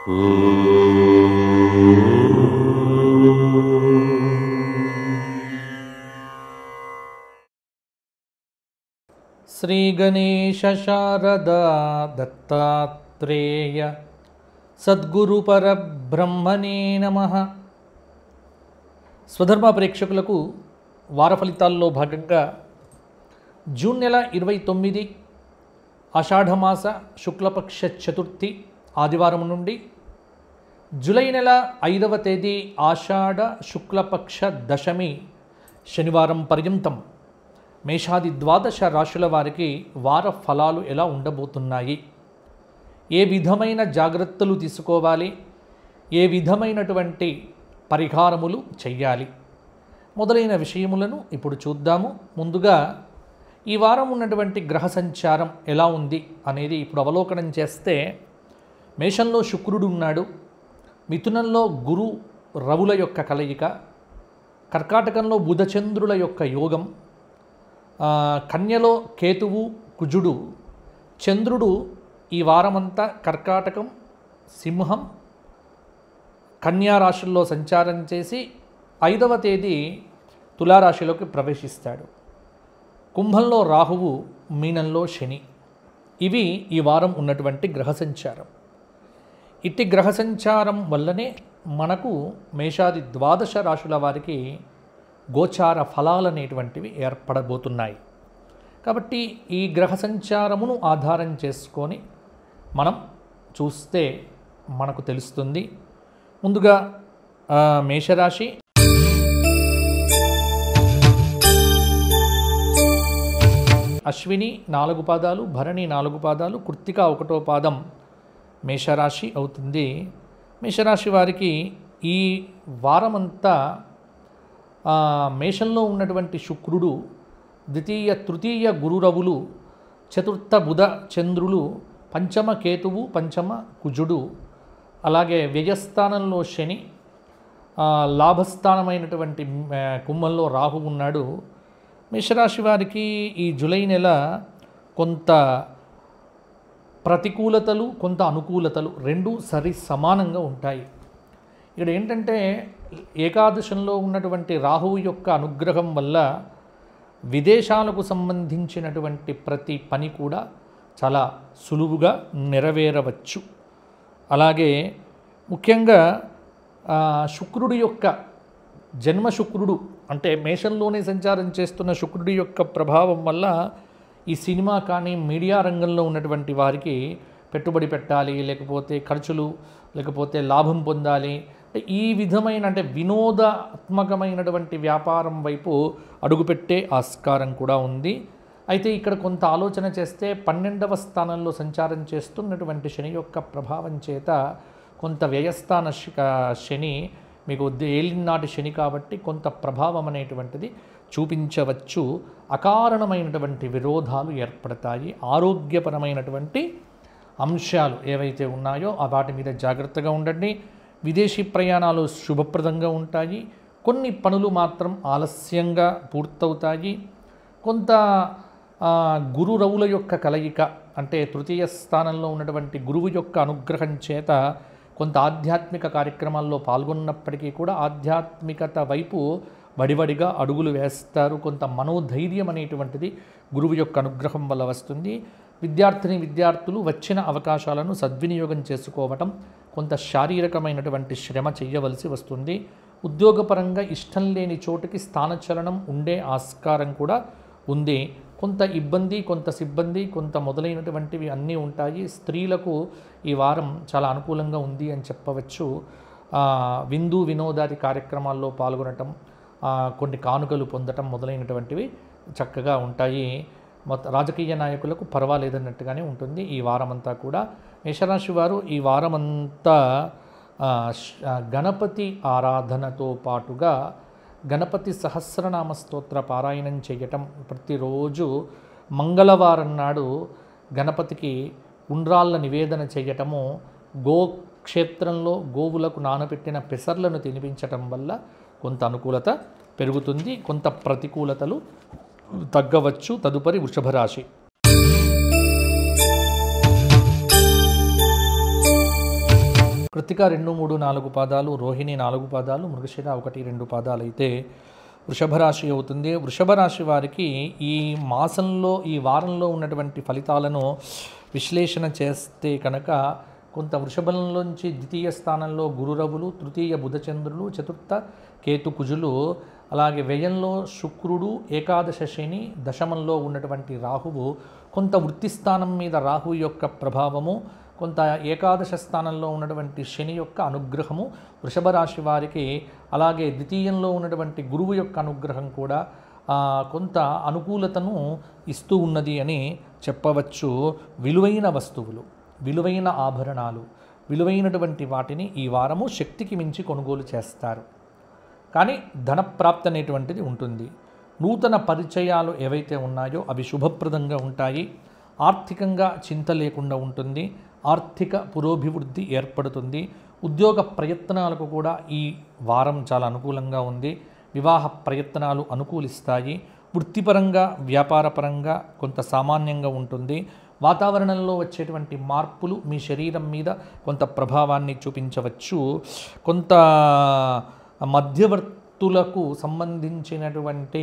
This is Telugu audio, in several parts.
శ్రీ గణేశ శారదా దత్తాత్రేయ సద్గురు పరబ్రహ్మణే నమః. స్వధర్మ ప్రేక్షకులకు వార ఫలితాల్లో భాగంగా జూన్ నెల 29 ఆషాఢమాస శుక్లపక్ష చతుర్థి ఆదివారం నుండి జూలై నెల 5వ తేదీ ఆషాఢ శుక్లపక్ష దశమి శనివారం పర్యంతం మేషాది ద్వాదశ రాశుల వారికి వార ఫలాలు ఎలా ఉండబోతున్నాయి, ఏ విధమైన జాగ్రత్తలు తీసుకోవాలి, ఏ విధమైనటువంటి పరిహారములు చెయ్యాలి మొదలైన విషయములను ఇప్పుడు చూద్దాము. ముందుగా ఈ వారం ఉన్నటువంటి గ్రహ సంచారం ఎలా ఉంది అనేది ఇప్పుడు అవలోకనం చేస్తే, మేషంలో శుక్రుడు ఉన్నాడు, మిథునంలో గురు రవుల యొక్క కలయిక, కర్కాటకంలో బుధచంద్రుల యొక్క యోగం, కన్యలో కేతువు కుజుడు, చంద్రుడు ఈ వారమంతా కర్కాటకం, సింహం, కన్యా రాశుల్లో సంచారం చేసి 5వ తేదీ తులారాశిలోకి ప్రవేశిస్తాడు. కుంభంలో రాహువు, మీనంలో శని. ఇవి ఈ వారం ఉన్నటువంటి గ్రహ సంచారం. ఇట్టి గ్రహ సంచారం వల్లనే మనకు మేషాది ద్వాదశ రాశుల వారికి గోచార ఫలాలనేటువంటివి ఏర్పడబోతున్నాయి. కాబట్టి ఈ గ్రహ సంచారమును ఆధారం చేసుకొని మనం చూస్తే మనకు తెలుస్తుంది. ముందుగా మేషరాశి, అశ్విని 4 పాదాలు, భరణి 4 పాదాలు, కృత్తిక 1వ పాదం మేషరాశి అవుతుంది. మేషరాశి వారికి ఈ వారమంతా మేషంలో ఉన్నటువంటి శుక్రుడు, ద్వితీయ తృతీయ గురురవులు, చతుర్థ బుధ చంద్రులు, పంచమ కేతువు, పంచమ కుజుడు, అలాగే వ్యయస్థానంలో శని, లాభస్థానమైనటువంటి కుంభంలో రాహు ఉన్నాడు. మేషరాశి వారికి ఈ జూలై నెల కొంత ప్రతికూలతలు, కొంత అనుకూలతలు రెండూ సరి సమానంగా ఉంటాయి. ఇక్కడ ఏంటంటే ఏకాదశంలో ఉన్నటువంటి రాహువు యొక్క అనుగ్రహం వల్ల విదేశాలకు సంబంధించినటువంటి ప్రతి పని కూడా చాలా సులువుగా నెరవేరవచ్చు. అలాగే ముఖ్యంగా శుక్రుడి యొక్క జన్మ శుక్రుడు అంటే మేషంలోనే సంచారం చేస్తున్న శుక్రుడి యొక్క ప్రభావం వల్ల ఈ సినిమా కానీ మీడియా రంగంలో ఉన్నటువంటి వారికి పెట్టుబడి పెట్టాలి, లేకపోతే ఖర్చులు, లేకపోతే లాభం పొందాలి, ఈ విధమైన అంటే వినోదాత్మకమైనటువంటి వ్యాపారం వైపు అడుగుపెట్టే ఆస్కారం కూడా ఉంది. అయితే ఇక్కడ కొంత ఆలోచన చేస్తే 12వ స్థానంలో సంచారం చేస్తున్నటువంటి శని యొక్క ప్రభావం చేత కొంత వ్యయస్థాన శని మీకు ఏలినాటి శని కాబట్టి కొంత ప్రభావం అనేటువంటిది చూపించవచ్చు. అకారణమైనటువంటి విరోధాలు ఏర్పడతాయి. ఆరోగ్యపరమైనటువంటి అంశాలు ఏవైతే ఉన్నాయో వాటి మీద జాగ్రత్తగా ఉండండి. విదేశీ ప్రయాణాలు శుభప్రదంగా ఉంటాయి. కొన్ని పనులు మాత్రం ఆలస్యంగా పూర్తవుతాయి. కొంత గురు రవుల యొక్క కలయిక అంటే తృతీయ స్థానంలో ఉన్నటువంటి గురువు యొక్క అనుగ్రహం చేత కొంత ఆధ్యాత్మిక కార్యక్రమాల్లో పాల్గొన్నప్పటికీ కూడా ఆధ్యాత్మికత వైపు వడివడిగా అడుగులు వేస్తారు. కొంత మనోధైర్యం అనేటువంటిది గురువు యొక్క అనుగ్రహం వల్ల వస్తుంది. విద్యార్థులు వచ్చిన అవకాశాలను సద్వినియోగం చేసుకోవటం, కొంత శారీరకమైనటువంటి శ్రమ చేయవలసి వస్తుంది. ఉద్యోగపరంగా ఇష్టం లేని చోటుకి స్థానచలనం ఉండే ఆస్కారం కూడా ఉంది. కొంత ఇబ్బంది, కొంత సిబ్బంది, కొంత మొదలైనటువంటివి అన్నీ ఉంటాయి. స్త్రీలకు ఈ వారం చాలా అనుకూలంగా ఉంది అని చెప్పవచ్చు. విందు వినోదాది కార్యక్రమాల్లో పాల్గొనటం, కొన్ని కానుకలు పొందటం మొదలైనటువంటివి చక్కగా ఉంటాయి. రాజకీయ నాయకులకు పర్వాలేదన్నట్టుగానే ఉంటుంది ఈ వారమంతా కూడా. మేషరాశి వారు ఈ వారమంతా గణపతి ఆరాధనతో పాటుగా గణపతి సహస్రనామ స్తోత్ర పారాయణం చేయటం, ప్రతిరోజు మంగళవారం నాడు గణపతికి ఉండ్రాళ్ళ నివేదన చేయటము, గోక్షేత్రంలో గోవులకు నానబెట్టిన పెసర్లను తినిపించటం వల్ల కొంత అనుకూలత పెరుగుతుంది, కొంత ప్రతికూలతలు తగ్గవచ్చు. తదుపరి వృషభ రాశి. కృత్తిక 2, 3, 4 పాదాలు, రోహిణి 4 పాదాలు, మృగశిర 1, 2 పాదాలు అయితే వృషభ రాశి అవుతుంది. వృషభ రాశి వారికి ఈ మాసంలో ఈ వారంలో ఉన్నటువంటి ఫలితాలను విశ్లేషణ చేస్తే కనుక కొంత వృషభంలోంచి ద్వితీయ స్థానంలో గురురవులు, తృతీయ బుధచంద్రులు, చతుర్థ కేతు కుజులు, అలాగే వ్యయంలో శుక్రుడు, ఏకాదశ శని, దశమంలో ఉన్నటువంటి రాహువు, కొంత వృత్తి స్థానం మీద రాహువు యొక్క ప్రభావము, కొంత ఏకాదశ స్థానంలో ఉన్నటువంటి శని యొక్క అనుగ్రహము వృషభ రాశి వారికి, అలాగే ద్వితీయంలో ఉన్నటువంటి గురువు యొక్క అనుగ్రహం కూడా కొంత అనుకూలతను ఇస్తూ ఉన్నది అని చెప్పవచ్చు. విలువైన వస్తువులు, విలువైన ఆభరణాలు, విలువైనటువంటి వాటిని ఈ వారము శక్తికి మించి కొనుగోలు చేస్తారు. కానీ ధనప్రాప్తి అనేటువంటిది ఉంటుంది. నూతన పరిచయాలు ఏవైతే ఉన్నాయో అవి శుభప్రదంగా ఉంటాయి. ఆర్థికంగా చింత లేకుండా ఉంటుంది. ఆర్థిక పురోభివృద్ధి ఏర్పడుతుంది. ఉద్యోగ ప్రయత్నాలకు కూడా ఈ వారం చాలా అనుకూలంగా ఉంది. వివాహ ప్రయత్నాలు అనుకూలిస్తాయి. వృత్తిపరంగా, వ్యాపారపరంగా కొంత సామాన్యంగా ఉంటుంది. వాతావరణంలో వచ్చేటువంటి మార్పులు మీ శరీరం మీద కొంత ప్రభావాన్ని చూపించవచ్చు. కొంత మధ్యవర్తులకు సంబంధించినటువంటి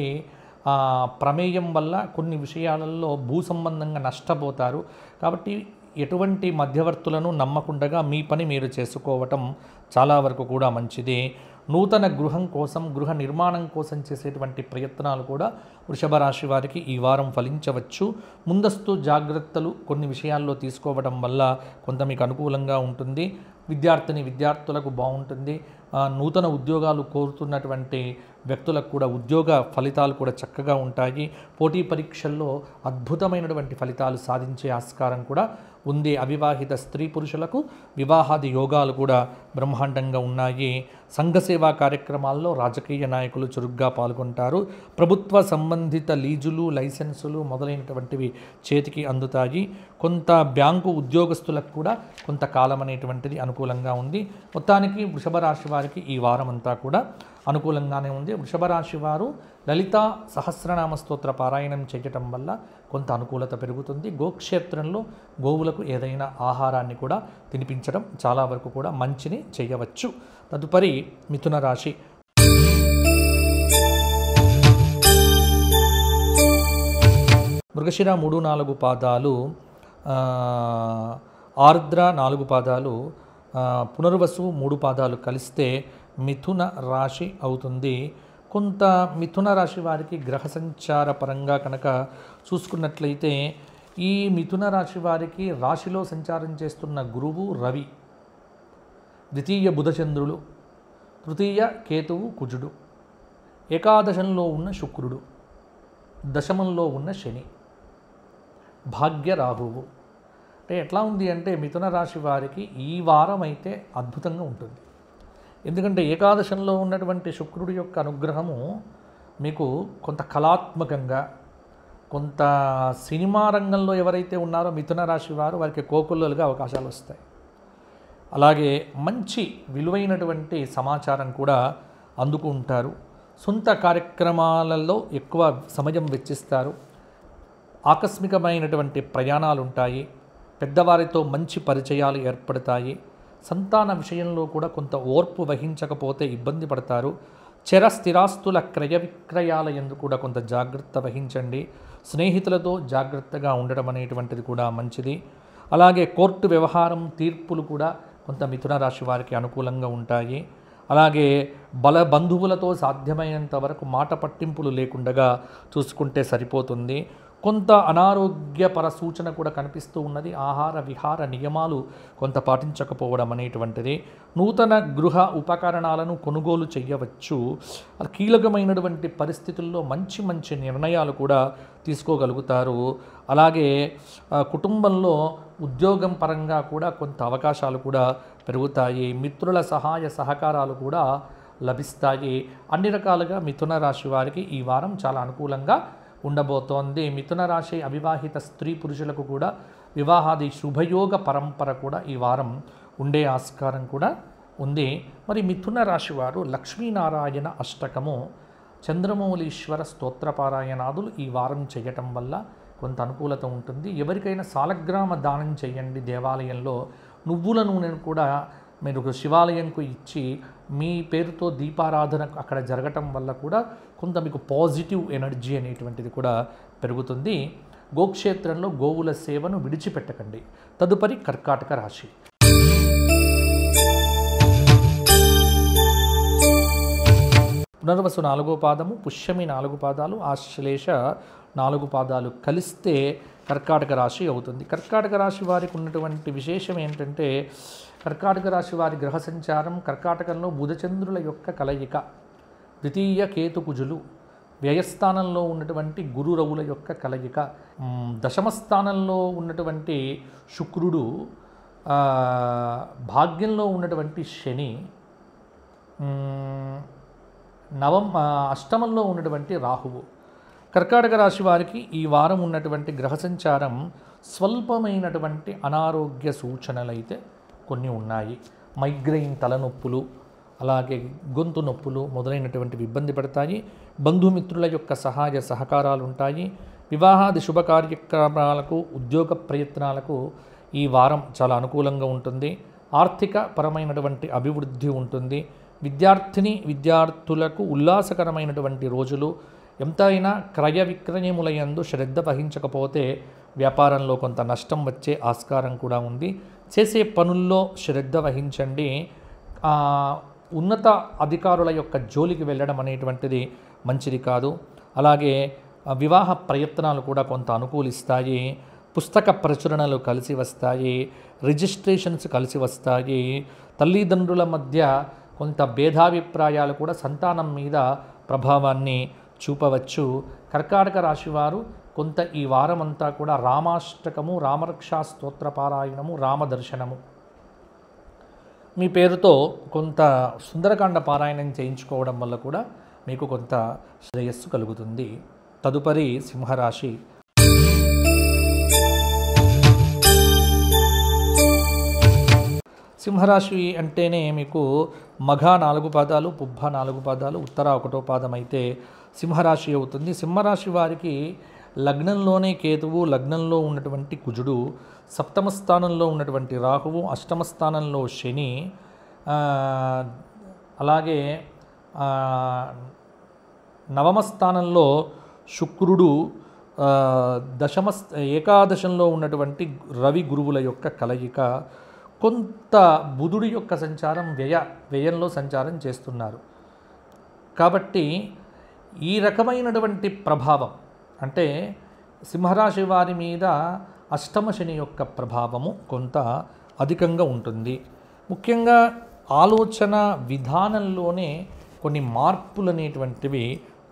ప్రమేయం వల్ల కొన్ని విషయాలలో భూ సంబంధంగా నష్టపోతారు. కాబట్టి ఎటువంటి మధ్యవర్తులను నమ్మకుండగా మీ పని మీరు చేసుకోవటం చాలా వరకు కూడా మంచిది. నూతన గృహం కోసం, గృహ నిర్మాణం కోసం చేసేటువంటి ప్రయత్నాలు కూడా వృషభ రాశి వారికి ఈ వారం ఫలించవచ్చు. ముందస్తు జాగ్రత్తలు కొన్ని విషయాల్లో తీసుకోవడం వల్ల కొంత మీకు అనుకూలంగా ఉంటుంది. విద్యార్థులకు బాగుంటుంది. నూతన ఉద్యోగాలు కోరుతున్నటువంటి వ్యక్తులకు కూడా ఉద్యోగ ఫలితాలు కూడా చక్కగా ఉంటాయి. పోటీ పరీక్షల్లో అద్భుతమైనటువంటి ఫలితాలు సాధించే ఆస్కారం కూడా ఉంది. అవివాహిత స్త్రీ పురుషులకు వివాహాది యోగాలు కూడా బ్రహ్మాండంగా ఉన్నాయి. సంఘ సేవా కార్యక్రమాల్లో రాజకీయ నాయకులు చురుగ్గా పాల్గొంటారు. ప్రభుత్వ సంబంధిత లీజులు, లైసెన్సులు మొదలైనటువంటివి చేతికి అందుతాయి. కొంత బ్యాంకు ఉద్యోగస్తులకు కూడా కొంతకాలం అనేటువంటిది అనుకూలంగా ఉంది. మొత్తానికి వృషభ రాశి వారికి ఈ వారం అంతా కూడా అనుకూలంగానే ఉంది. వృషభ రాశి వారు లలితా సహస్రనామ స్తోత్ర పారాయణం చేయటం వల్ల కొంత అనుకూలత పెరుగుతుంది. గోక్షేత్రంలో గోవులకు ఏదైనా ఆహారాన్ని కూడా తినిపించడం చాలా వరకు కూడా మంచిని చేయవచ్చు. తదుపరి మిథున రాశి. మృగశిర 3, 4 పాదాలు, ఆర్ద్ర 4 పాదాలు, పునర్వసు 3 పాదాలు కలిస్తే మిథున రాశి అవుతుంది. కొంత మిథున రాశి వారికి గ్రహ సంచార పరంగా కనుక చూసుకున్నట్లయితే ఈ మిథున రాశి వారికి రాశిలో సంచారం చేస్తున్న గురువు రవి, ద్వితీయ బుధచంద్రులు, తృతీయ కేతువు కుజుడు, ఏకాదశంలో ఉన్న శుక్రుడు, దశమంలో ఉన్న శని, భాగ్య రాహువు. అంటే ఎట్లా ఉంది అంటే మిథున రాశి వారికి ఈ వారం అయితే అద్భుతంగా ఉంటుంది. ఎందుకంటే ఏకాదశంలో ఉన్నటువంటి శుక్రుడి యొక్క అనుగ్రహము మీకు కొంత కళాత్మకంగా, కొంత సినిమా రంగంలో ఎవరైతే ఉన్నారో మిథున రాశి వారు వారికి కోకొల్లలుగా అవకాశాలు వస్తాయి. అలాగే మంచి విలువైనటువంటి సమాచారం కూడా అందుకుంటారు. సొంత కార్యక్రమాలలో ఎక్కువ సమయం వెచ్చిస్తారు. ఆకస్మికమైనటువంటి ప్రయాణాలు ఉంటాయి. పెద్దవారితో మంచి పరిచయాలు ఏర్పడతాయి. సంతాన విషయంలో కూడా కొంత ఓర్పు వహించకపోతే ఇబ్బంది పడతారు. చర స్థిరాస్తుల క్రయ విక్రయాల యందు కూడా కొంత జాగ్రత్త వహించండి. స్నేహితులతో జాగ్రత్తగా ఉండడం అనేటువంటిది కూడా మంచిది. అలాగే కోర్టు వ్యవహారం, తీర్పులు కూడా కొంత మిథున రాశి వారికి అనుకూలంగా ఉంటాయి. అలాగే బంధువులతో సాధ్యమైనంత వరకు మాట పట్టింపులు లేకుండా చూసుకుంటే సరిపోతుంది. కొంత అనారోగ్యపర సూచన కూడా కనిపిస్తూ ఉన్నది. ఆహార విహార నియమాలు కొంత పాటించకపోవడం అనేటువంటిది. నూతన గృహ ఉపకరణాలను కొనుగోలు చేయవచ్చు. కీలకమైనటువంటి పరిస్థితుల్లో మంచి మంచి నిర్ణయాలు కూడా తీసుకోగలుగుతారు. అలాగే కుటుంబంలో ఉద్యోగం పరంగా కూడా కొంత అవకాశాలు కూడా పెరుగుతాయి. మిత్రుల సహాయ సహకారాలు కూడా లభిస్తాయి. అన్ని రకాలుగా మిథున రాశి వారికి ఈ వారం చాలా అనుకూలంగా ఉండబోతోంది. మిథున రాశి అవివాహిత స్త్రీ పురుషులకు కూడా వివాహాది శుభయోగ పరంపర కూడా ఈ వారం ఉండే ఆస్కారం కూడా ఉంది. మరి మిథున రాశి వారు లక్ష్మీనారాయణ అష్టకము, చంద్రమౌళీశ్వర స్తోత్రపారాయణాదులు ఈ వారం చేయటం వల్ల కొంత అనుకూలత ఉంటుంది. ఎవరికైనా సాలగ్రామ దానం చేయండి. దేవాలయంలో నువ్వుల నూనెను కూడా మీరు శివాలయంకు ఇచ్చి మీ పేరుతో దీపారాధన అక్కడ జరగటం వల్ల కూడా కొంత మీకు పాజిటివ్ ఎనర్జీ అనేటువంటిది కూడా పెరుగుతుంది. గోక్షేత్రంలో గోవుల సేవను విడిచిపెట్టకండి. తదుపరి కర్కాటక రాశి. పునర్వసు 4వ పాదము, పుష్యమి 4 పాదాలు, ఆశ్లేష 4 పాదాలు కలిస్తే కర్కాటక రాశి అవుతుంది. కర్కాటక రాశి వారికి ఉన్నటువంటి విశేషం ఏంటంటే, కర్కాటక రాశి వారి గ్రహ సంచారం కర్కాటకంలో బుధచంద్రుల యొక్క కలయిక, ద్వితీయ కేతుకుజులు, వ్యయస్థానంలో ఉన్నటువంటి గురు రవుల యొక్క కలయిక, దశమ స్థానంలో ఉన్నటువంటి శుక్రుడు, భాగ్యంలో ఉన్నటువంటి శని, అష్టమంలో ఉన్నటువంటి రాహువు. కర్కాటక రాశి వారికి ఈ వారం ఉన్నటువంటి గ్రహ సంచారం స్వల్పమైనటువంటి అనారోగ్య సూచనలు అయితే కొన్ని ఉన్నాయి. మైగ్రెయిన్ తలనొప్పులు, అలాగే గొంతు నొప్పులు మొదలైనటువంటివి ఇబ్బంది పడతాయి. బంధుమిత్రుల యొక్క సహాయ సహకారాలు ఉంటాయి. వివాహాది శుభ కార్యక్రమాలకు, ఉద్యోగ ప్రయత్నాలకు ఈ వారం చాలా అనుకూలంగా ఉంటుంది. ఆర్థిక పరమైనటువంటి అభివృద్ధి ఉంటుంది. విద్యార్థులకు ఉల్లాసకరమైనటువంటి రోజులు. ఎంతైనా క్రయ విక్రయములయందు శ్రద్ధ వహించకపోతే వ్యాపారంలో కొంత నష్టం వచ్చే ఆస్కారం కూడా ఉంది. చేసే పనుల్లో శ్రద్ధ వహించండి. ఉన్నత అధికారుల యొక్క జోలికి వెళ్ళడం అనేటువంటిది మంచిది కాదు. అలాగే వివాహ ప్రయత్నాలు కూడా కొంత అనుకూలిస్తాయి. పుస్తక ప్రచురణలు కలిసి వస్తాయి. రిజిస్ట్రేషన్స్ కలిసి వస్తాయి. తల్లిదండ్రుల మధ్య కొంత భేదాభిప్రాయాలు కూడా సంతానం మీద ప్రభావాన్ని చూపవచ్చు. కర్కాటక రాశివారు కొంత ఈ వారమంతా కూడా రామాష్టకము, రామరక్షా స్తోత్ర పారాయణము, రామదర్శనము మీ పేరుతో కొంత సుందరకాండ పారాయణం చేయించుకోవడం వల్ల కూడా మీకు కొంత శ్రేయస్సు కలుగుతుంది. తదుపరి సింహరాశి. సింహరాశి అంటేనే మీకు మఘ 4 పాదాలు, పుబ్బ 4 పాదాలు, ఉత్తర 1వ పాదం అయితే సింహరాశి అవుతుంది. సింహరాశి వారికి లగ్నంలోనే కేతువు, లగ్నంలో ఉన్నటువంటి కుజుడు, సప్తమ స్థానంలో ఉన్నటువంటి రాహువు, అష్టమ స్థానంలో శని, అలాగే నవమ స్థానంలో శుక్రుడు, ఏకాదశంలో ఉన్నటువంటి రవి గురువుల యొక్క కలయిక, కొంత బుధుడి యొక్క సంచారం వ్యయంలో సంచారం చేస్తున్నారు. కాబట్టి ఈ రకమైనటువంటి ప్రభావం అంటే సింహరాశి వారి మీద అష్టమ శని యొక్క ప్రభావము కొంత అధికంగా ఉంటుంది. ముఖ్యంగా ఆలోచన విధానంలోనే కొన్ని మార్పులు అనేటువంటివి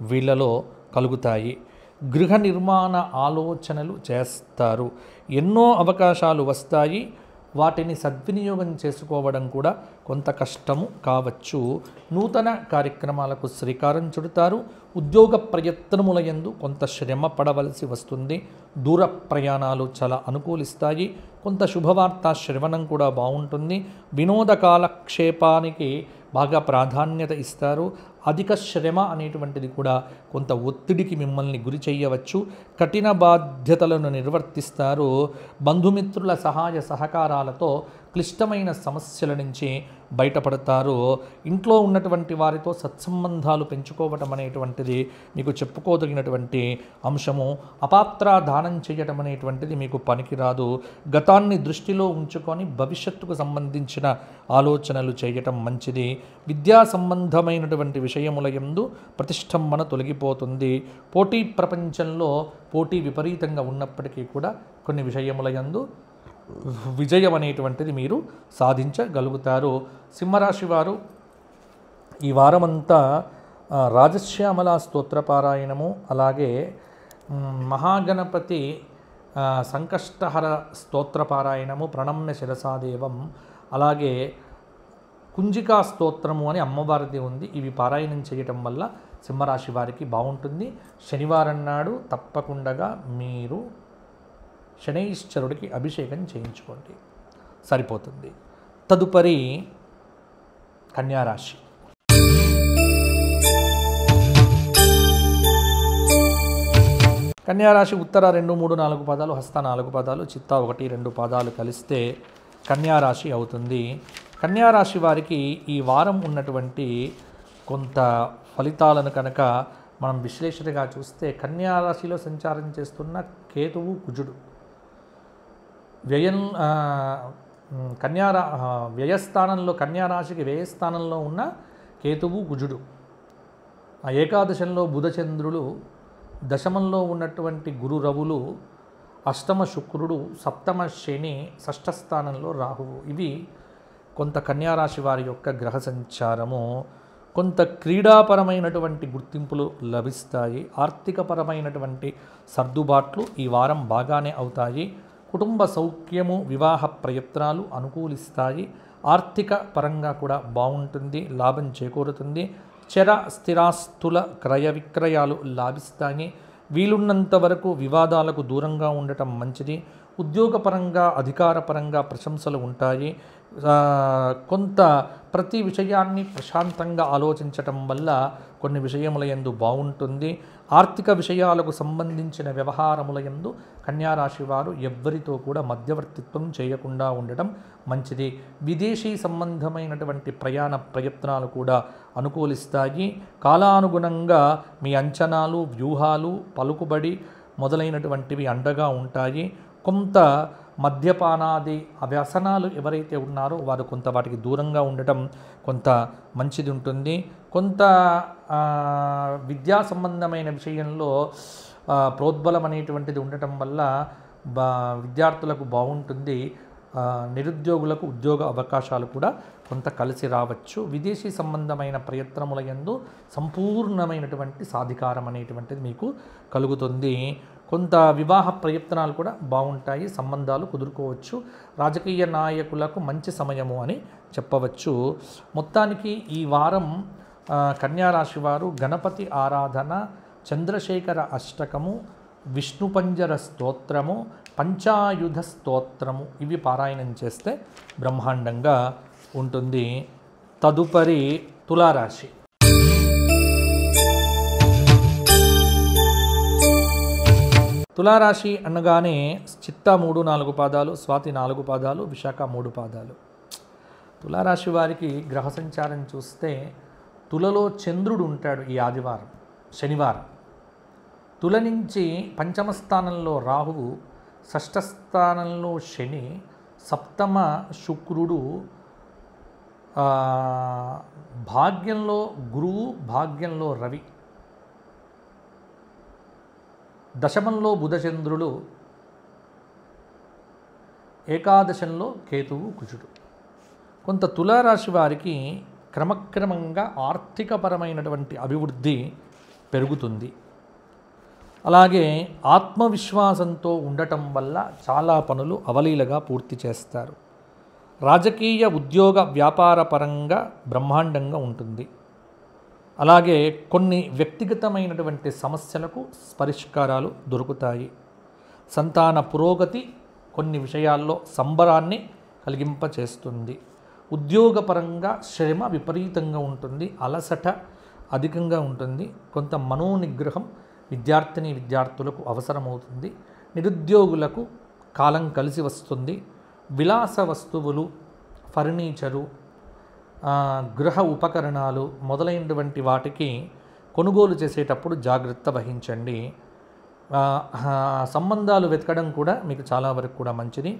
వీళ్ళలో కలుగుతాయి. గృహ నిర్మాణ ఆలోచనలు చేస్తారు. ఎన్నో అవకాశాలు వస్తాయి. వాటిని సద్వినియోగం చేసుకోవడం కూడా కొంత కష్టము కావచ్చు. నూతన కార్యక్రమాలకు శ్రీకారం చుడతారు. ఉద్యోగ ప్రయత్నముల యందు కొంత శ్రమ పడవలసి వస్తుంది. దూర ప్రయాణాలు చాలా అనుకూలిస్తాయి. కొంత శుభవార్త శ్రవణం కూడా బాగుంటుంది. వినోద కాలక్షేపానికి బాగా ప్రాధాన్యత ఇస్తారు. అధిక శ్రమ అనేటువంటిది కూడా కొంత ఒత్తిడికి మిమ్మల్ని గురి చేయవచ్చు. కఠిన బాధ్యతలను నిర్వర్తిస్తారు. బంధుమిత్రుల సహాయ సహకారాలతో క్లిష్టమైన సమస్యల నుంచి బయటపడతారు. ఇంట్లో ఉన్నటువంటి వారితో సత్సంబంధాలు పెంచుకోవటం అనేటువంటిది మీకు చెప్పుకోదగినటువంటి అంశము. అపాత్ర దానం చేయటం అనేటువంటిది మీకు పనికిరాదు. గతాన్ని దృష్టిలో ఉంచుకొని భవిష్యత్తుకు సంబంధించిన ఆలోచనలు చేయటం మంచిది. విద్యా సంబంధమైనటువంటి విషయముల యందు ప్రతిష్టంభన తొలగిపోతుంది. పోటీ ప్రపంచంలో పోటీ విపరీతంగా ఉన్నప్పటికీ కూడా కొన్ని విషయముల యందు విజయం అనేటువంటిది మీరు సాధించగలుగుతారు. సింహరాశి వారు ఈ వారమంతా రాజశ్యామల స్తోత్రపారాయణము, అలాగే మహాగణపతి సంకష్టహర స్తోత్రపారాయణము, ప్రణమ్య శిరసాదేవం, అలాగే కుంజికా స్తోత్రము అని అమ్మవారిది ఉంది. ఇవి పారాయణం చేయటం వల్ల సింహరాశి వారికి బాగుంటుంది. శనివారం నాడు తప్పకుండా మీరు శనైశ్వరుడికి అభిషేకం చేయించుకోండి, సరిపోతుంది. తదుపరి కన్యారాశి. కన్యారాశి ఉత్తర 2, 3, 4 పాదాలు, హస్త 4 పాదాలు, చిత్త 1, 2 పాదాలు కలిస్తే కన్యారాశి అవుతుంది. కన్యా రాశి వారికి ఈ వారం ఉన్నటువంటి కొంత ఫలితాలను కనుక మనం విశ్లేషణగా చూస్తే, కన్యా రాశిలో సంచారం చేస్తున్న కేతువు కుజుడు వ్యయస్థానంలో, కన్యారాశికి వ్యయస్థానంలో ఉన్న కేతువు కుజుడు, ఆ ఏకాదశంలో బుధచంద్రులు, దశమంలో ఉన్నటువంటి గురు రవులు, అష్టమ శుక్రుడు, సప్తమ శని, షష్ఠ స్థానంలో రాహువు. ఇవి కొంత కన్యారాశి వారి యొక్క గ్రహ సంచారము. కొంత క్రీడాపరమైనటువంటి గుర్తింపులు లభిస్తాయి. ఆర్థికపరమైనటువంటి సర్దుబాట్లు ఈ వారం బాగానే అవుతాయి. కుటుంబ సౌఖ్యము, వివాహ ప్రయత్నాలు అనుకూలిస్తాయి. ఆర్థిక పరంగా కూడా బాగుంటుంది, లాభం చేకూరుతుంది. చర స్థిరాస్తుల క్రయ విక్రయాలు లాభిస్తాయి. వీలున్నంత వరకు వివాదాలకు దూరంగా ఉండటం మంచిది. ఉద్యోగపరంగా, అధికారపరంగా ప్రశంసలు ఉంటాయి. కొంత ప్రతి విషయాన్ని ప్రశాంతంగా ఆలోచించటం వల్ల కొన్ని విషయముల యందు బాగుంటుంది. ఆర్థిక విషయాలకు సంబంధించిన వ్యవహారముల యందు కన్యారాశి వారు ఎవ్వరితో కూడా మధ్యవర్తిత్వం చేయకుండా ఉండటం మంచిది. విదేశీ సంబంధమైనటువంటి ప్రయాణ ప్రయత్నాలు కూడా అనుకూలిస్తాయి. కాలానుగుణంగా మీ అంచనాలు, వ్యూహాలు, పలుకుబడి మొదలైనటువంటివి అండగా ఉంటాయి. కొంత మద్యపానాది వ్యసనాలు ఎవరైతే ఉన్నారో వారు కొంత వాటికి దూరంగా ఉండటం కొంత మంచిది ఉంటుంది. కొంత విద్యా సంబంధమైన విషయంలో ప్రోద్బలం అనేటువంటిది ఉండటం వల్ల విద్యార్థులకు బాగుంటుంది. నిరుద్యోగులకు ఉద్యోగ అవకాశాలు కూడా కొంత కలిసి రావచ్చు. విదేశీ సంబంధమైన ప్రయత్నముల యందు సంపూర్ణమైనటువంటి సాధికారం అనేటువంటిది మీకు కలుగుతుంది. కొంత వివాహ ప్రయత్నాలు కూడా బాగుంటాయి, సంబంధాలు కుదురుకోవచ్చు. రాజకీయ నాయకులకు మంచి సమయము అని చెప్పవచ్చు. మొత్తానికి ఈ వారం కన్యారాశి వారు గణపతి ఆరాధన, చంద్రశేఖర అష్టకము, విష్ణుపంజర స్తోత్రము, పంచాయుధ స్తోత్రము ఇవి పారాయణం చేస్తే బ్రహ్మాండంగా ఉంటుంది. తదుపరి తులారాశి. తులారాశి అనగానే చిత్త 3-4 పాదాలు, స్వాతి 4 పాదాలు, విశాఖ 3 పాదాలు. తులారాశి వారికి గ్రహ సంచారం చూస్తే తులలో చంద్రుడు ఉంటాడు ఈ ఆదివారం, శనివారం. తుల నుంచి పంచమ స్థానంలో రాహువు, షష్ఠ స్థానంలో శని, సప్తమ శుక్రుడు, భాగ్యంలో గురువు, భాగ్యంలో రవి, దశమంలో బుధచంద్రులు, ఏకాదశంలో కేతువు కుజుడు. కొంత తులారాశి వారికి క్రమక్రమంగా ఆర్థికపరమైనటువంటి అభివృద్ధి పెరుగుతుంది. అలాగే ఆత్మవిశ్వాసంతో ఉండటం వల్ల చాలా పనులు అవలీలగా పూర్తి చేస్తారు. రాజకీయ, ఉద్యోగ, వ్యాపార పరంగా బ్రహ్మాండంగా ఉంటుంది. అలాగే కొన్ని వ్యక్తిగతమైనటువంటి సమస్యలకు పరిష్కారాలు దొరుకుతాయి. సంతాన పురోగతి కొన్ని విషయాల్లో సంబరాన్ని కలిగింపచేస్తుంది. ఉద్యోగపరంగా శ్రమ విపరీతంగా ఉంటుంది, అలసట అధికంగా ఉంటుంది. కొంత మనోనిగ్రహం విద్యార్థులకు అవసరమవుతుంది. నిరుద్యోగులకు కాలం కలిసి వస్తుంది. విలాస వస్తువులు, ఫర్నిచరు, గృహ ఉపకరణాలు మొదలైనటువంటి వాటికి కొనుగోలు చేసేటప్పుడు జాగ్రత్త వహించండి. సంబంధాలు వెతకడం కూడా మీకు చాలా వరకు కూడా మంచిది.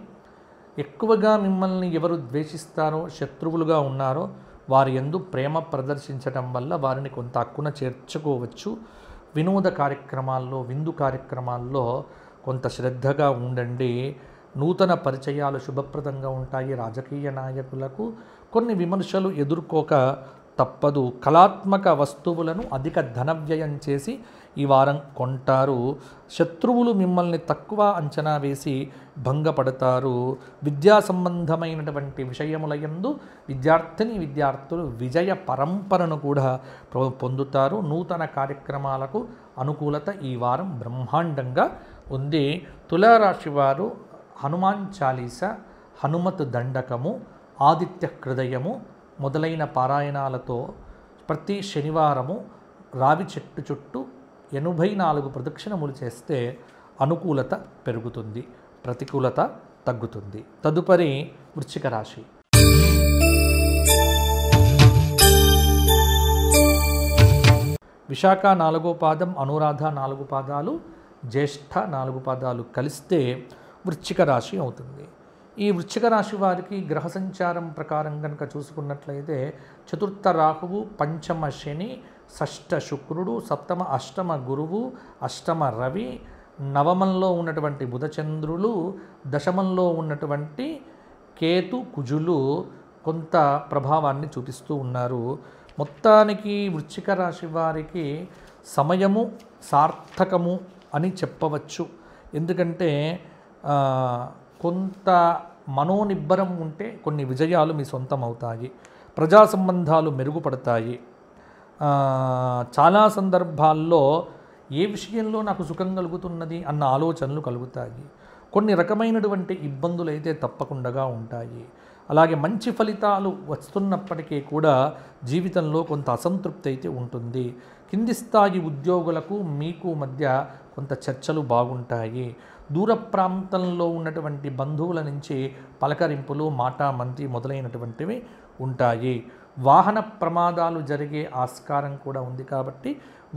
ఎక్కువగా మిమ్మల్ని ఎవరు ద్వేషిస్తారో, శత్రువులుగా ఉన్నారో వారి యందు ప్రేమ ప్రదర్శించడం వల్ల వారిని కొంత హక్కున చేర్చుకోవచ్చు. వినోద కార్యక్రమాల్లో, విందు కార్యక్రమాల్లో కొంత శ్రద్ధగా ఉండండి. నూతన పరిచయాలు శుభప్రదంగా ఉంటాయి. రాజకీయ నాయకులకు కొన్ని విమర్శలు ఎదుర్కోక తప్పదు. కళాత్మక వస్తువులను అధిక ధన వ్యయం చేసి ఈ వారం కొంటారు. శత్రువులు మిమ్మల్ని తక్కువ అంచనా వేసి భంగపడతారు. విద్యా సంబంధమైనటువంటి విషయముల యందు విద్యార్థులు విజయ పరంపరను కూడా పొందుతారు. నూతన కార్యక్రమాలకు అనుకూలత ఈ వారం బ్రహ్మాండంగా ఉంది. తులారాశి వారు హనుమాన్ చాలీస, హనుమత్ దండకము, ఆదిత్య హృదయము మొదలైన పారాయణాలతో ప్రతి శనివారము రావి చెట్టు చుట్టూ 84 ప్రదక్షిణములు చేస్తే అనుకూలత పెరుగుతుంది, ప్రతికూలత తగ్గుతుంది. తదుపరి వృశ్చిక రాశి. విశాఖ 4వ పాదం, అనురాధ 4 పాదాలు, జ్యేష్ఠ 4 పాదాలు కలిస్తే వృశ్చిక రాశి అవుతుంది. ఈ వృశ్చిక రాశి వారికి గ్రహ సంచారం ప్రకారం కనుక చూసుకున్నట్లయితే చతుర్థ రాహువు, పంచమ శని, షష్ఠ శుక్రుడు, సప్తమ అష్టమ గురువు, అష్టమ రవి, నవమంలో ఉన్నటువంటి బుధచంద్రులు, దశమంలో ఉన్నటువంటి కేతు కుజులు కొంత ప్రభావాన్ని చూపిస్తూ ఉన్నారు. మొత్తానికి వృశ్చిక రాశి వారికి సమయము సార్థకము అని చెప్పవచ్చు. ఎందుకంటే కొంత మనోనిబ్బరం ఉంటే కొన్ని విజయాలు మీ సొంతం అవుతాయి, ప్రజా సంబంధాలు మెరుగుపడతాయి. చాలా సందర్భాల్లో ఏ విషయంలో నాకు సుఖం కలుగుతున్నది అన్న ఆలోచనలు కలుగుతాయి. కొన్ని రకమైనటువంటి ఇబ్బందులు అయితే తప్పకుండా ఉంటాయి. అలాగే మంచి ఫలితాలు వస్తున్నప్పటికీ కూడా జీవితంలో కొంత అసంతృప్తి అయితే ఉంటుంది. కింది స్థాయి ఉద్యోగులకు మీకు మధ్య కొంత చర్చలు బాగుంటాయి. దూర ప్రాంతంలో ఉన్నటువంటి బంధువుల నుంచి పలకరింపులు, మాటామంతి మొదలైనటువంటివి ఉంటాయి. వాహన ప్రమాదాలు జరిగే ఆస్కారం కూడా ఉంది కాబట్టి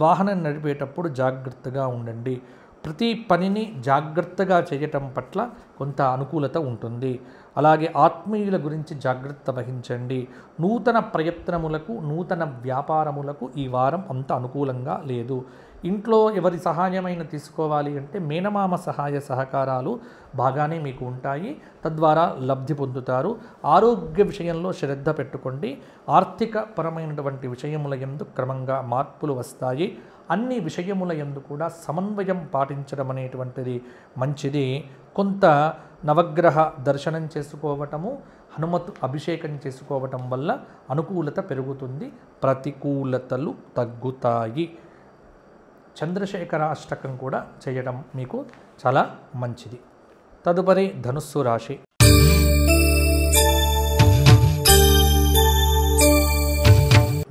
వాహనం నడిపేటప్పుడు జాగ్రత్తగా ఉండండి. ప్రతి పనిని జాగ్రత్తగా చేయటం పట్ల కొంత అనుకూలత ఉంటుంది. అలాగే ఆత్మీయుల గురించి జాగ్రత్త వహించండి. నూతన ప్రయత్నములకు, నూతన వ్యాపారములకు ఈ వారం అంత అనుకూలంగా లేదు. ఇంట్లో ఎవరి సహాయమైన తీసుకోవాలి అంటే మేనమామ సహాయ సహకారాలు బాగానే మీకు ఉంటాయి, తద్వారా లబ్ధి పొందుతారు. ఆరోగ్య విషయంలో శ్రద్ధ పెట్టుకోండి. ఆర్థిక పరమైనటువంటి విషయముల యందు క్రమంగా మార్పులు వస్తాయి. అన్ని విషయముల యందు కూడా సమన్వయం పాటించడం అనేటువంటిది మంచిది. కొంత నవగ్రహ దర్శనం చేసుకోవటము, హనుమత్ అభిషేకం చేసుకోవటం వల్ల అనుకూలత పెరుగుతుంది, ప్రతికూలతలు తగ్గుతాయి. చంద్రశేఖర అష్టకం కూడా చేయడం మీకు చాలా మంచిది. తదుపరి ధనుస్సు రాశి.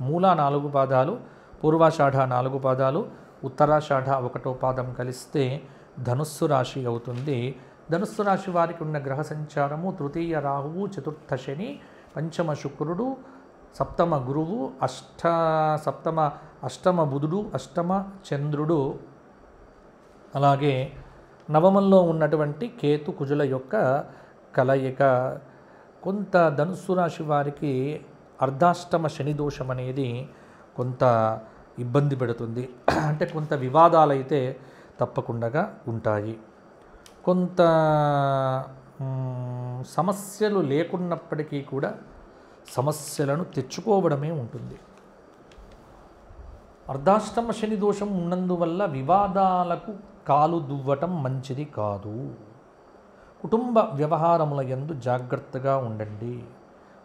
మూల 4 పాదాలు, పూర్వాషాఢ 4 పాదాలు, ఉత్తరాషాఢ 1వ పాదం కలిస్తే ధనుస్సు రాశి అవుతుంది. ధనుస్సు రాశి వారికి ఉన్న గ్రహ సంచారము తృతీయ రాహువు, చతుర్థ శని, పంచమ శుక్రుడు, సప్తమ గురువు, అష్టమ బుధుడు, అష్టమ చంద్రుడు, అలాగే నవమంలో ఉన్నటువంటి కేతు కుజుల యొక్క కలయిక. కొంత ధనుస్సు రాశి వారికి అర్ధాష్టమ శని దోషం అనేది కొంత ఇబ్బంది పెడుతుంది. అంటే కొంత వివాదాలు అయితే తప్పకుండా ఉంటాయి. కొంత సమస్యలు లేకున్నప్పటికీ కూడా సమస్యలను తెచ్చుకోవడమే ఉంటుంది. అర్ధాష్టమ శని దోషం ఉన్నందువల్ల వివాదాలకు కాలు దువ్వటం మంచిది కాదు. కుటుంబ వ్యవహారముల యందు జాగ్రత్తగా ఉండండి.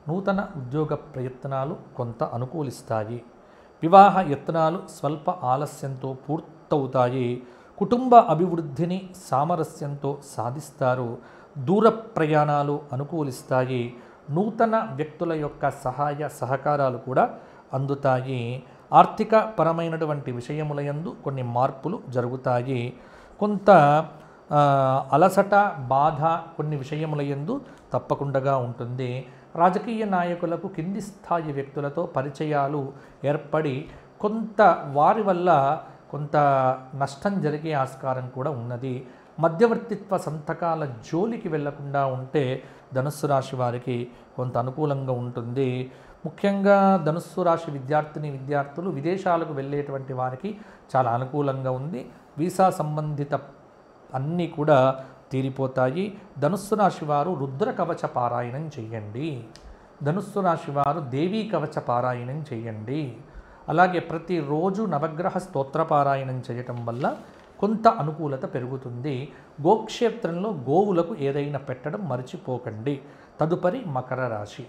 నూతన ఉద్యోగ ప్రయత్నాలు కొంత అనుకూలిస్తాయి. వివాహ యత్నాలు స్వల్ప ఆలస్యంతో పూర్తవుతాయి. కుటుంబ అభివృద్ధిని సామరస్యంతో సాధిస్తారు. దూర ప్రయాణాలు అనుకూలిస్తాయి. నూతన వ్యక్తుల యొక్క సహాయ సహకారాలు కూడా అందుతాయి. ఆర్థిక పరమైనటువంటి విషయముల యందు కొన్ని మార్పులు జరుగుతాయి. కొంత అలసట, బాధ కొన్ని విషయముల యందు తప్పకుండా ఉంటుంది. రాజకీయ నాయకులకు కింది స్థాయి వ్యక్తులతో పరిచయాలు ఏర్పడి కొంత వారి వల్ల కొంత నష్టం జరిగే ఆస్కారం కూడా ఉన్నది. మధ్యవర్తిత్వ సంతకాల జోలికి వెళ్లకుండా ఉంటే ధనుస్సు రాశి వారికి కొంత అనుకూలంగా ఉంటుంది. ముఖ్యంగా ధనుస్సు రాశి విద్యార్థులు విదేశాలకు వెళ్ళేటువంటి వారికి చాలా అనుకూలంగా ఉంది. వీసా సంబంధిత అన్నీ కూడా తీరిపోతాయి. ధనుస్సు రాశి వారు రుద్ర కవచ పారాయణం చేయండి. ధనుస్సు రాశి వారు దేవీ కవచ పారాయణం చేయండి. అలాగే ప్రతిరోజు నవగ్రహ స్తోత్ర పారాయణం చేయటం వల్ల కొంత అనుకూలత పెరుగుతుంది. గోక్షేత్రంలో గోవులకు ఏదైనా పెట్టడం మర్చిపోకండి. తదుపరి మకర రాశి.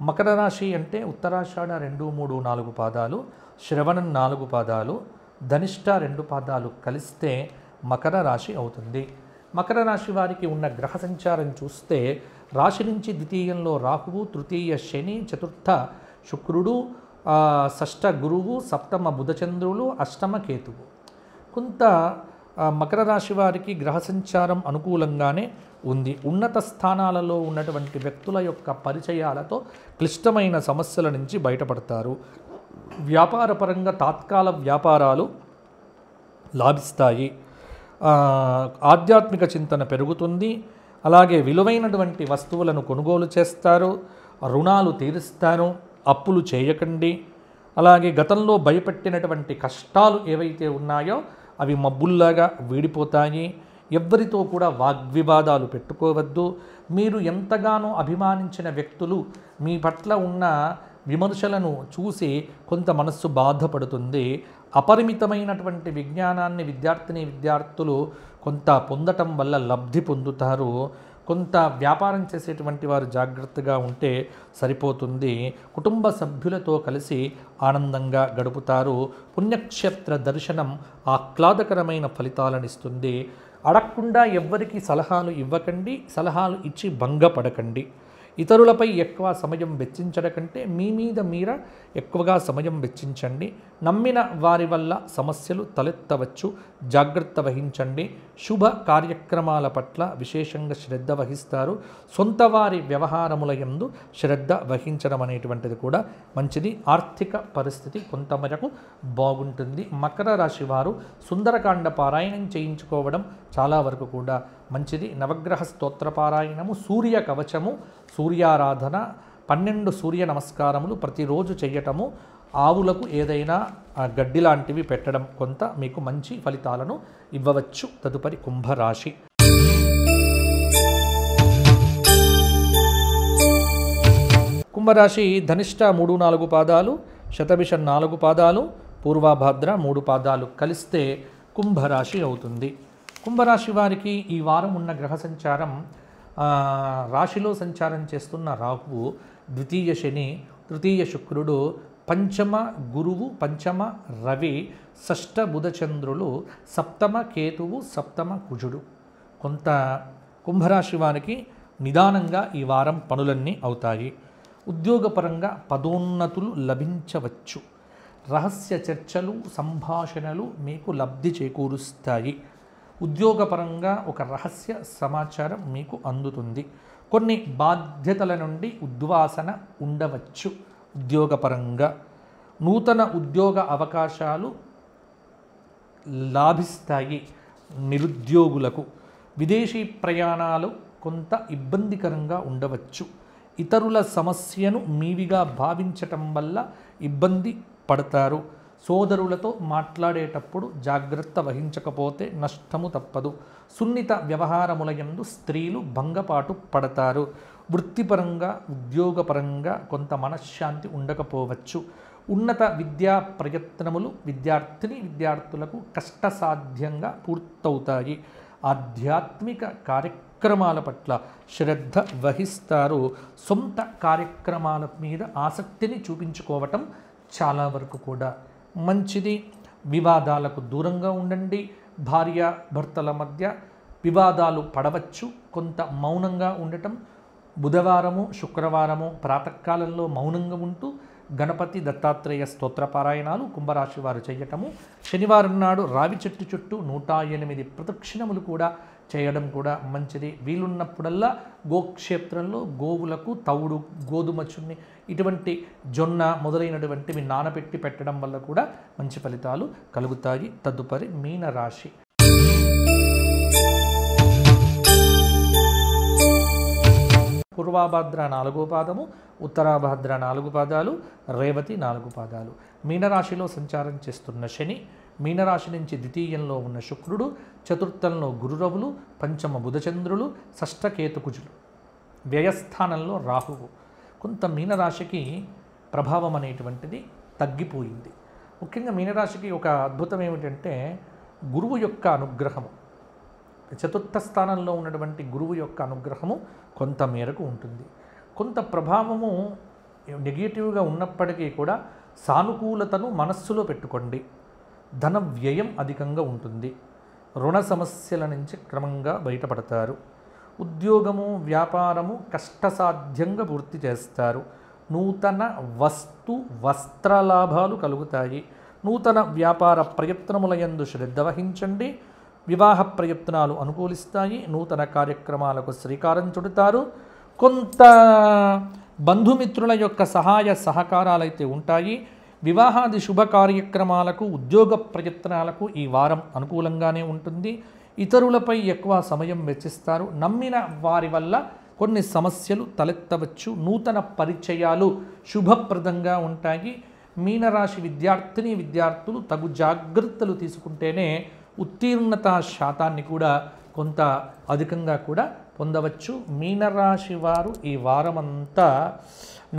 మకర రాశి అంటే ఉత్తరాషాఢ 2, 3, 4 పాదాలు, శ్రవణం 4 పాదాలు, ధనిష్ట 2 పాదాలు కలిస్తే మకర రాశి అవుతుంది. మకర రాశి వారికి ఉన్న గ్రహ సంచారం చూస్తే రాశి నుంచి ద్వితీయంలో రాహువు, తృతీయ శని, చతుర్థ శుక్రుడు, షష్ఠ గురువు, సప్తమ బుధచంద్రులు, అష్టమ కేతువు. కొంత మకర రాశి వారికి గ్రహ సంచారం అనుకూలంగానే ఉంది. ఉన్నత స్థానాలలో ఉన్నటువంటి వ్యక్తుల యొక్క పరిచయాలతో క్లిష్టమైన సమస్యల నుంచి బయటపడతారు. వ్యాపారపరంగా తాత్కాల వ్యాపారాలు లాభిస్తాయి. ఆధ్యాత్మిక చింతన పెరుగుతుంది. అలాగే విలువైనటువంటి వస్తువులను కొనుగోలు చేస్తారు. రుణాలు తీరుస్తారు. అప్పులు చేయకండి. అలాగే గతంలో భయపెట్టినటువంటి కష్టాలు ఏవైతే ఉన్నాయో అవి మబ్బుల్లాగా వీడిపోతాయి. ఎవ్వరితో కూడా వాగ్వివాదాలు పెట్టుకోవద్దు. మీరు ఎంతగానో అభిమానించిన వ్యక్తులు మీ పట్ల ఉన్న విమర్శలను చూసి కొంత మనస్సు బాధపడుతుంది. అపరిమితమైనటువంటి విజ్ఞానాన్ని విద్యార్థులు కొంత పొందటం వల్ల లబ్ధి పొందుతారు. కొంత వ్యాపారం చేసేటువంటి వారు జాగ్రత్తగా ఉంటే సరిపోతుంది. కుటుంబ సభ్యులతో కలిసి ఆనందంగా గడుపుతారు. పుణ్యక్షేత్ర దర్శనం ఆహ్లాదకరమైన ఫలితాలను ఇస్తుంది. అడగకుండా ఎవ్వరికి సలహాలు ఇవ్వకండి. సలహాలు ఇచ్చి భంగపడకండి. ఇతరులపై ఎక్కువ సమయం వెచ్చించడం కంటే మీ మీద మీర ఎక్కువగా సమయం వెచ్చించండి. నమ్మిన వారి వల్ల సమస్యలు తలెత్తవచ్చు. జాగ్రత్త వహించండి. శుభ కార్యక్రమాల పట్ల విశేషంగా శ్రద్ధ వహిస్తారు. సొంత వారి వ్యవహారముల యందు శ్రద్ధ వహించడం అనేటువంటిది కూడా మంచిది. ఆర్థిక పరిస్థితి కొంతమేరకు బాగుంటుంది. మకర రాశి వారు సుందరకాండ పారాయణం చేయించుకోవడం చాలా వరకు కూడా మంచిది. నవగ్రహ స్తోత్ర పారాయణము, సూర్య కవచము, సూర్యారాధన, 12 సూర్య నమస్కారములు ప్రతిరోజు చేయటము, ఆవులకు ఏదైనా గడ్డి లాంటివి పెట్టడం కొంత మీకు మంచి ఫలితాలను ఇవ్వవచ్చు. తదుపరి కుంభరాశి. కుంభరాశి ధనిష్ట 3-4 పాదాలు, శతభిషం 4 పాదాలు, పూర్వభాద్ర 3 పాదాలు కలిస్తే కుంభరాశి అవుతుంది. కుంభరాశి వారికి ఈ వారం ఉన్న గ్రహ సంచారం, రాశిలో సంచారం చేస్తున్న రాహువు, ద్వితీయ శని, తృతీయ శుక్రుడు, పంచమ గురువు, పంచమ రవి, షష్ఠ బుధచంద్రులు, సప్తమ కేతువు, సప్తమ కుజుడు. కొంత కుంభరాశి వారికి నిదానంగా ఈ వారం పనులన్నీ అవుతాయి. ఉద్యోగపరంగా పదోన్నతులు లభించవచ్చు. రహస్య చర్చలు, సంభాషణలు మీకు లబ్ధి చేకూరుస్తాయి. ఉద్యోగపరంగా ఒక రహస్య సమాచారం మీకు అందుతుంది. కొన్ని బాధ్యతల నుండి ఉద్వాసన ఉండవచ్చు. ఉద్యోగపరంగా నూతన ఉద్యోగ అవకాశాలు లాభిస్తాయి. నిరుద్యోగులకు విదేశీ ప్రయాణాలు కొంత ఇబ్బందికరంగా ఉండవచ్చు. ఇతరుల సమస్యను మీవిగా భావించటం వల్ల ఇబ్బంది పడతారు. సోదరులతో మాట్లాడేటప్పుడు జాగ్రత్త వహించకపోతే నష్టము తప్పదు. సున్నిత వ్యవహారముల యందు స్త్రీలు భంగపాటు పడతారు. వృత్తిపరంగా, ఉద్యోగపరంగా కొంత మనశ్శాంతి ఉండకపోవచ్చు. ఉన్నత విద్యా ప్రయత్నములు విద్యార్థులకు కష్టసాధ్యంగా పూర్తవుతాయి. ఆధ్యాత్మిక కార్యక్రమాల పట్ల శ్రద్ధ వహిస్తారు. సొంత కార్యక్రమాల మీద ఆసక్తిని చూపించుకోవటం చాలా వరకు కూడా మంచిది. వివాదాలకు దూరంగా ఉండండి. భార్యాభర్తల మధ్య వివాదాలు పడవచ్చు. కొంత మౌనంగా ఉండటం. బుధవారము, శుక్రవారము ప్రాతకాలంలో మౌనంగా ఉంటూ గణపతి దత్తాత్రేయ స్తోత్ర పారాయణాలు కుంభరాశి వారు చేయటము. శనివారం నాడు రావి చెట్టు చుట్టూ 108 ప్రదక్షిణములు కూడా చేయడం కూడా మంచిది. వీలున్నప్పుడల్లా గోక్షేత్రంలో గోవులకు తవుడు, గోధుమ చున్ని, ఇటువంటి జొన్న మొదలైనటువంటివి నానబెట్టి పెట్టడం వల్ల కూడా మంచి ఫలితాలు కలుగుతాయి. తదుపరి మీనరాశి. పూర్వభాద్ర 4వ పాదము, ఉత్తరాభాద్ర 4 పాదాలు, రేవతి 4 పాదాలు. మీనరాశిలో సంచారం చేస్తున్న శని, మీనరాశి నుంచి ద్వితీయంలో ఉన్న శుక్రుడు, చతుర్థంలో గురురవులు, పంచమ బుధచంద్రులు, షష్ఠ కేతుకుజులు, వ్యయస్థానంలో రాహువు. కొంత మీనరాశికి ప్రభావం అనేటువంటిది తగ్గిపోయింది. ముఖ్యంగా మీనరాశికి ఒక అద్భుతం ఏమిటంటే గురువు యొక్క అనుగ్రహము, చతుర్థ స్థానంలో ఉన్నటువంటి గురువు యొక్క అనుగ్రహము కొంత మేరకు ఉంటుంది. కొంత ప్రభావము నెగిటివ్గా ఉన్నప్పటికీ కూడా సానుకూలతను మనస్సులో పెట్టుకోండి. ధన వ్యయం అధికంగా ఉంటుంది. రుణ సమస్యల నుంచి క్రమంగా బయటపడతారు. ఉద్యోగము, వ్యాపారము కష్టసాధ్యంగా పూర్తి చేస్తారు. నూతన వస్త్ర లాభాలు కలుగుతాయి. నూతన వ్యాపార ప్రయత్నముల యందు శ్రద్ధ వహించండి. వివాహ ప్రయత్నాలు అనుకూలిస్తాయి, నూతన కార్యక్రమాలకు శ్రీకారం చుడతారు, కొంత బంధుమిత్రుల యొక్క సహాయ సహకారాలైతే ఉంటాయి. వివాహాది శుభ కార్యక్రమాలకు, ఉద్యోగ ప్రయత్నాలకు ఈ వారం అనుకూలంగానే ఉంటుంది. ఇతరులపై ఎక్కువ సమయం వెచ్చిస్తారు. నమ్మిన వారి వల్ల కొన్ని సమస్యలు తలెత్తవచ్చు. నూతన పరిచయాలు శుభప్రదంగా ఉంటాయి. మీనరాశి విద్యార్థులు తగు జాగ్రత్తలు తీసుకుంటేనే ఉత్తీర్ణత శాతాన్ని కూడా కొంత అధికంగా కూడా పొందవచ్చు. మీనరాశి వారు ఈ వారమంతా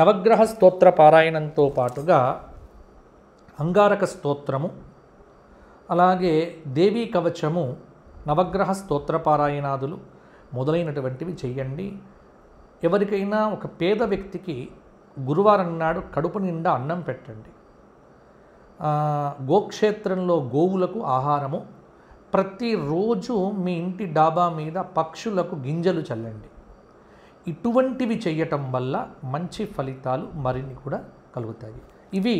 నవగ్రహ స్తోత్ర పారాయణంతో పాటుగా అంగారక స్తోత్రము, అలాగే దేవీ కవచము, నవగ్రహ స్తోత్ర పారాయణాదులు మొదలైనటువంటివి చేయండి. ఎవరికైనా ఒక పేద వ్యక్తికి గురువారం నాడు కడుపు నిండా అన్నం పెట్టండి. గోక్షేత్రంలో గోవులకు ఆహారము, ప్రతిరోజు మీ ఇంటి డాబా మీద పక్షులకు గింజలు చల్లండి. ఇటువంటివి చేయటం వల్ల మంచి ఫలితాలు మరిన్ని కూడా కలుగుతాయి. ఇవి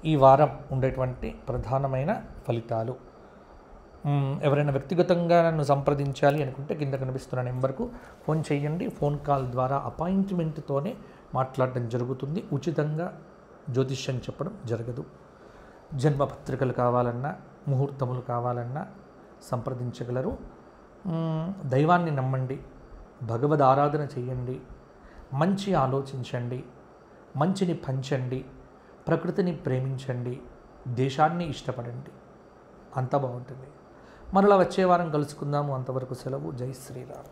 ఈ వారం ఉండేటువంటి ప్రధానమైన ఫలితాలు. ఎవరైనా వ్యక్తిగతంగా నన్ను సంప్రదించాలి అనుకుంటే కింద కనిపిస్తున్న నెంబర్కు ఫోన్ చేయండి. ఫోన్ కాల్ ద్వారా అపాయింట్మెంట్తోనే మాట్లాడడం జరుగుతుంది. ఉచితంగా జ్యోతిష్యం చెప్పడం జరగదు. జన్మపత్రికలు కావాలన్నా, ముహూర్తములు కావాలన్నా సంప్రదించగలరు. దైవాన్ని నమ్మండి, భగవద్ ఆరాధన చేయండి, మంచి ఆలోచించండి, మంచిని పంచండి, ప్రకృతిని ప్రేమించండి, దేశాన్ని ఇష్టపడండి. అంత బాగుంటుంది. మరలా వచ్చే వారం కలుసుకుందాము. అంతవరకు సెలవు. జై శ్రీరామ్.